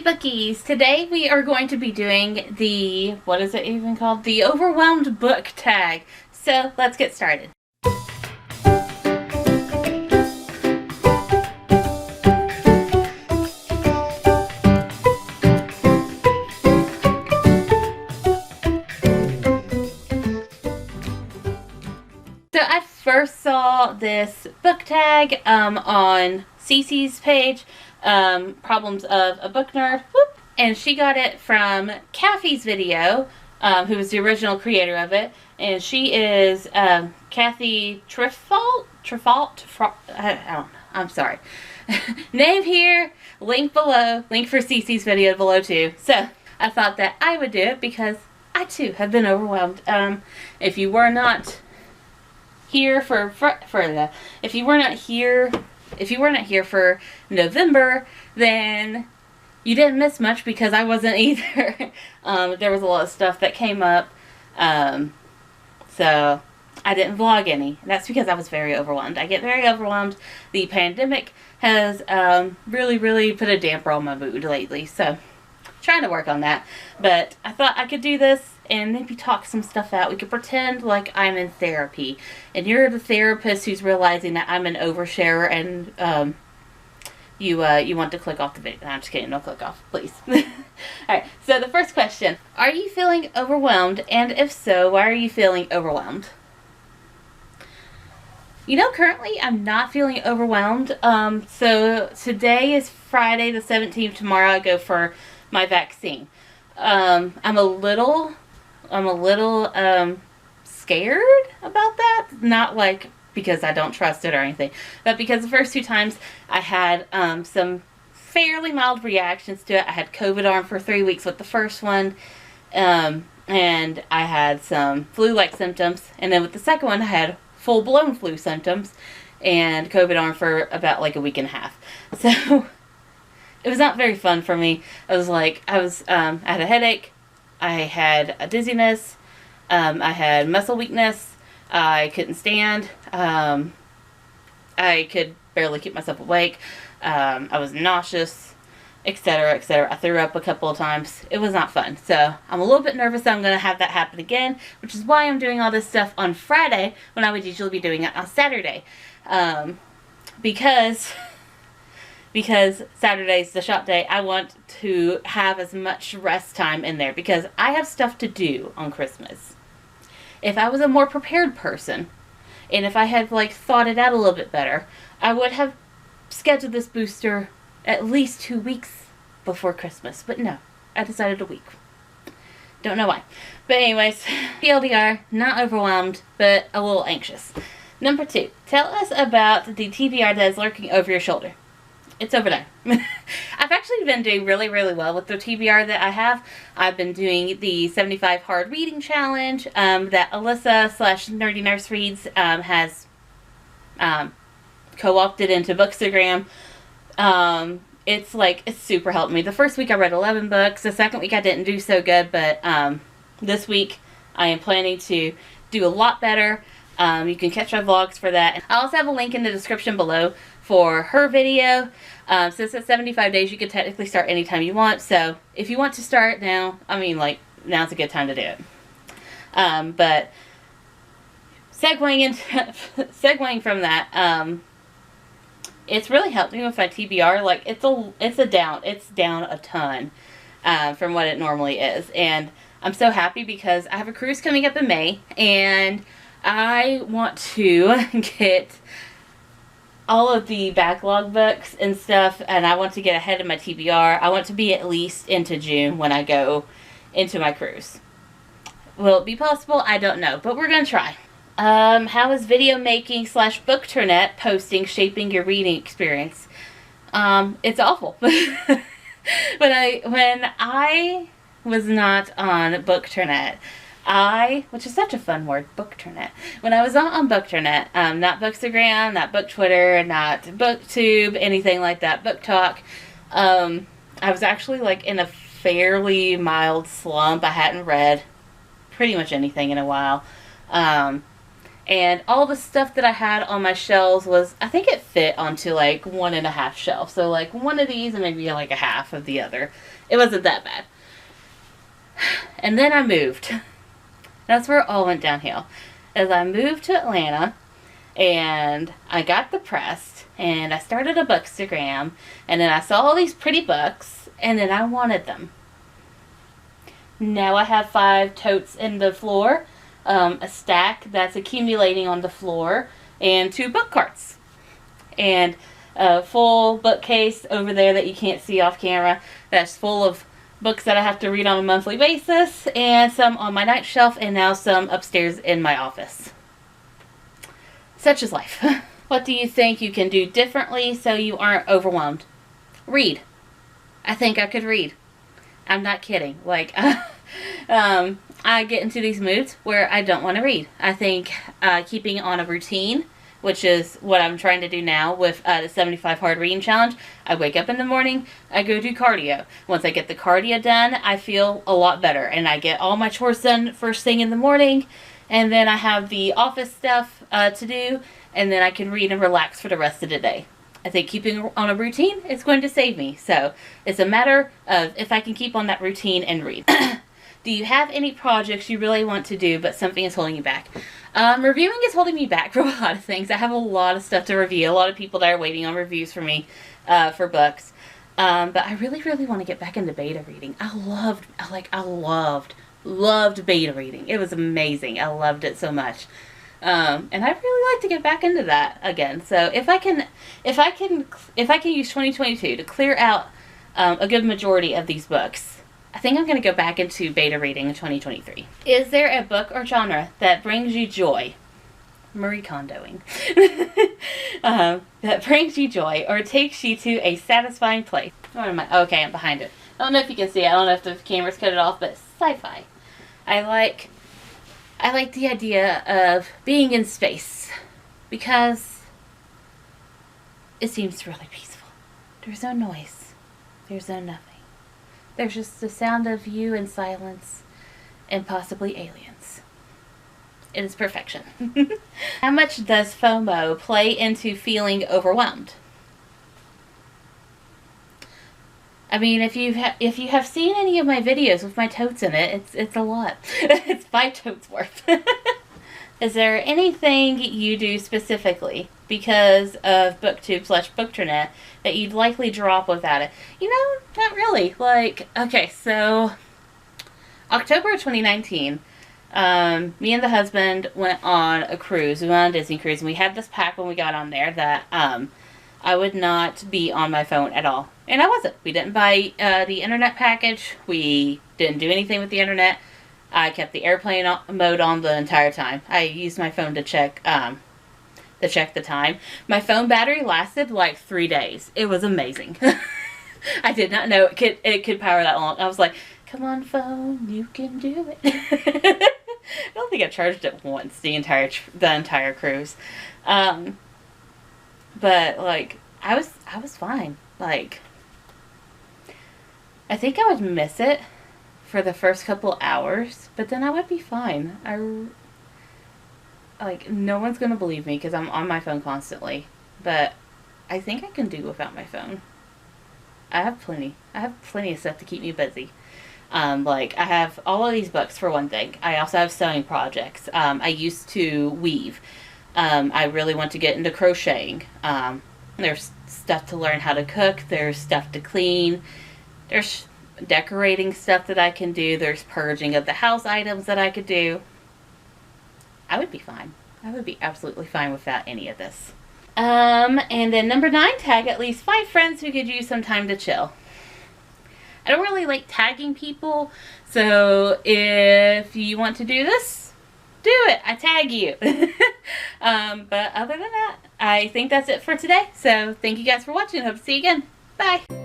Bookies! Today we are going to be doing the, what is it even called? The Overwhelmed Book Tag. So let's get started. So I first saw this book tag on Cece's page, Problems of a Book Nerd, whoop, and she got it from Kathy's video, who was the original creator of it, and she is Kathy Trifalt, I don't know, I'm sorry. Name here, link below, link for Cece's video below too. So I thought that I would do it because I too have been overwhelmed. If you were not here if you were not here for November, then you didn't miss much because I wasn't either. There was a lot of stuff that came up, so I didn't vlog any. That's because I was very overwhelmed. I get very overwhelmed. The pandemic has really put a damper on my mood lately, so trying to work on that. But I thought I could do this and maybe talk some stuff out. We could pretend like I'm in therapy and you're the therapist who's realizing that I'm an oversharer and you want to click off the video. No, I'm just kidding. Don't click off, please. Alright, so the first question. Are you feeling overwhelmed? And if so, why are you feeling overwhelmed? You know, currently I'm not feeling overwhelmed. So today is Friday the 17th. Tomorrow I go for my vaccine. I'm a little scared about that. Not like because I don't trust it or anything, but because the first two times I had some fairly mild reactions to it. I had COVID arm for 3 weeks with the first one, and I had some flu-like symptoms, and then with the second one I had full-blown flu symptoms and COVID arm for about like a week and a half. So it was not very fun for me. I had a headache, I had a dizziness, I had muscle weakness, I couldn't stand, I could barely keep myself awake, I was nauseous, etc., etc. I threw up a couple of times. It was not fun. So I'm a little bit nervous that I'm going to have that happen again, which is why I'm doing all this stuff on Friday when I would usually be doing it on Saturday. Because Saturday's the shop day, I want to have as much rest time in there because I have stuff to do on Christmas. If I was a more prepared person, and if I had thought it out a little bit better, I would have scheduled this booster at least 2 weeks before Christmas. But no, I decided a week. Don't know why. But anyways, TLDR, not overwhelmed, but a little anxious. Number 2, tell us about the TBR that is lurking over your shoulder. It's over there. I've actually been doing really well with the TBR that I have. I've been doing the 75 Hard Reading Challenge that Alyssa / Nerdy Nurse Reads has co-opted into Bookstagram. It's super helped me. The first week I read 11 books. The second week I didn't do so good, but this week I am planning to do a lot better. You can catch my vlogs for that. I also have a link in the description below for her video. Since it's 75 days, you can technically start anytime you want. So if you want to start now, now's a good time to do it. But segueing from that, it's really helped me with my TBR. It's down a ton from what it normally is, and I'm so happy because I have a cruise coming up in May, and I want to get all of the backlog books and stuff, and I want to get ahead of my TBR. I want to be at least into June when I go into my cruise. Will it be possible? I don't know, but we're going to try. How is video making / bookternet posting shaping your reading experience? It's awful. When I was not on Bookternet, which is such a fun word, Bookternet. When I was not on Bookternet, not Bookstagram, not BookTwitter, not Booktube, anything like that, BookTalk, I was actually in a fairly mild slump. I hadn't read pretty much anything in a while. And all the stuff that I had on my shelves was, I think it fit onto like 1.5 shelves. So like one of these and maybe like a half of the other. It wasn't that bad. And then I moved. That's where it all went downhill. As I moved to Atlanta and I got depressed and I started a Bookstagram and then I saw all these pretty books and then I wanted them. Now I have 5 totes in the floor. A stack that's accumulating on the floor, and 2 book carts, and a full bookcase over there that you can't see off camera that's full of books that I have to read on a monthly basis, and some on my night shelf, and now some upstairs in my office. Such is life. What do you think you can do differently so you aren't overwhelmed? Read. I think I could read. I'm not kidding. Like, I get into these moods where I don't want to read. I think keeping on a routine, which is what I'm trying to do now with the 75 Hard Reading Challenge. I wake up in the morning, I go do cardio. Once I get the cardio done, I feel a lot better. And I get all my chores done first thing in the morning. And then I have the office stuff to do. And then I can read and relax for the rest of the day. I think keeping on a routine is going to save me. So it's a matter of if I can keep on that routine and read. Do you have any projects you really want to do, but something is holding you back? Reviewing is holding me back for a lot of things. I have a lot of stuff to review. A lot of people that are waiting on reviews for me for books. But I really, really want to get back into beta reading. I loved beta reading. It was amazing. I loved it so much. And I'd really like to get back into that again. So if I can use 2022 to clear out a good majority of these books, I think I'm going to go back into beta reading in 2023. Is there a book or genre that brings you joy? Marie Kondoing. That brings you joy or takes you to a satisfying place. Where am I? Okay, I'm behind it. I don't know if you can see it. I don't know if the camera's cut it off, but sci-fi. I like the idea of being in space because it seems really peaceful. There's no noise. There's no nothing. There's just the sound of you and silence and possibly aliens. It is perfection. How much does FOMO play into feeling overwhelmed? I mean, if you have seen any of my videos with my totes in it, it's a lot. It's 5 totes worth. Is there anything you do specifically because of Booktube/Bookternet that you'd likely drop without it? You know, not really. Like, okay, so October of 2019, me and the husband went on a cruise. We went on a Disney cruise, and we had this pack when we got on there that I would not be on my phone at all. And I wasn't. We didn't buy the internet package. We didn't do anything with the internet. I kept the airplane mode on the entire time. I used my phone to check the time. My phone battery lasted like 3 days. It was amazing. I did not know it could power that long. I was like, come on phone, you can do it. I don't think I charged it once the entire cruise. But like I was fine. Like I think I would miss it for the first couple hours, but then I would be fine. No one's gonna believe me because I'm on my phone constantly, but I think I can do without my phone. I have plenty of stuff to keep me busy. Like I have all of these books for one thing. I also have sewing projects. I used to weave. I really want to get into crocheting. There's stuff to learn how to cook. There's stuff to clean. There's decorating stuff that I can do. There's purging of the house items that I could do. I would be fine. I would be absolutely fine without any of this. And then number 9, tag at least 5 friends who could use some time to chill. I don't really like tagging people, so if you want to do this, do it. I tag you. But other than that, I think that's it for today. So thank you guys for watching. Hope to see you again. Bye.